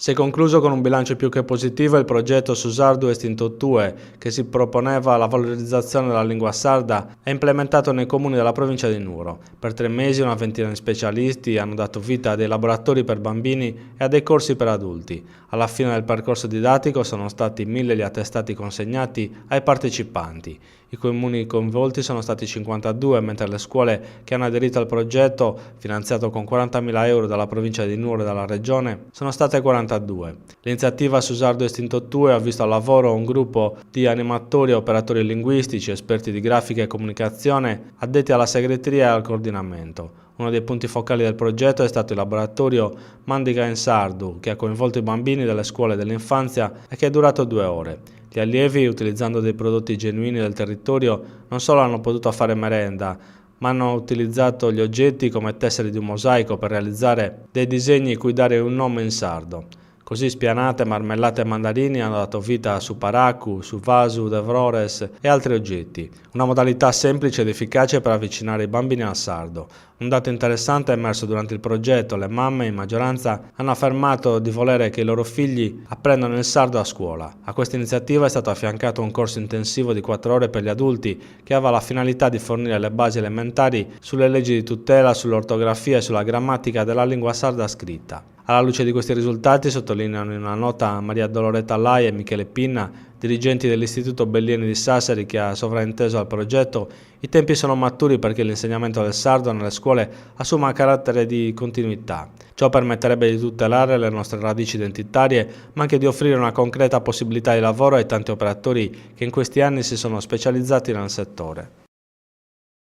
Si è concluso con un bilancio più che positivo il progetto Susardu Estinto Tue, che si proponeva la valorizzazione della lingua sarda e implementato nei comuni della provincia di Nuoro. Per 3 mesi una ventina di specialisti hanno dato vita a dei laboratori per bambini e a dei corsi per adulti. Alla fine del percorso didattico sono stati 1000 gli attestati consegnati ai partecipanti. I comuni coinvolti sono stati 52, mentre le scuole che hanno aderito al progetto, finanziato con 40.000 euro dalla provincia di Nuoro e dalla regione, sono state 42. L'iniziativa Susardu Estinto Tue ha visto al lavoro un gruppo di animatori e operatori linguistici, esperti di grafica e comunicazione, addetti alla segreteria e al coordinamento. Uno dei punti focali del progetto è stato il laboratorio Mandiga in Sardu, che ha coinvolto i bambini delle scuole dell'infanzia e che è durato 2 ore. Gli allievi, utilizzando dei prodotti genuini del territorio, non solo hanno potuto fare merenda, ma hanno utilizzato gli oggetti come tessere di un mosaico per realizzare dei disegni cui dare un nome in sardo. Così spianate, marmellate e mandarini hanno dato vita a suparacu, suvasu, devrores e altri oggetti. Una modalità semplice ed efficace per avvicinare i bambini al sardo. Un dato interessante è emerso durante il progetto: le mamme in maggioranza hanno affermato di volere che i loro figli apprendano il sardo a scuola. A questa iniziativa è stato affiancato un corso intensivo di 4 ore per gli adulti che aveva la finalità di fornire le basi elementari sulle leggi di tutela, sull'ortografia e sulla grammatica della lingua sarda scritta. Alla luce di questi risultati, sottolineano in una nota Maria Doloretta Lai e Michele Pinna, dirigenti dell'Istituto Bellieni di Sassari che ha sovrainteso al progetto, i tempi sono maturi perché l'insegnamento del sardo nelle scuole assuma carattere di continuità. Ciò permetterebbe di tutelare le nostre radici identitarie, ma anche di offrire una concreta possibilità di lavoro ai tanti operatori che in questi anni si sono specializzati nel settore.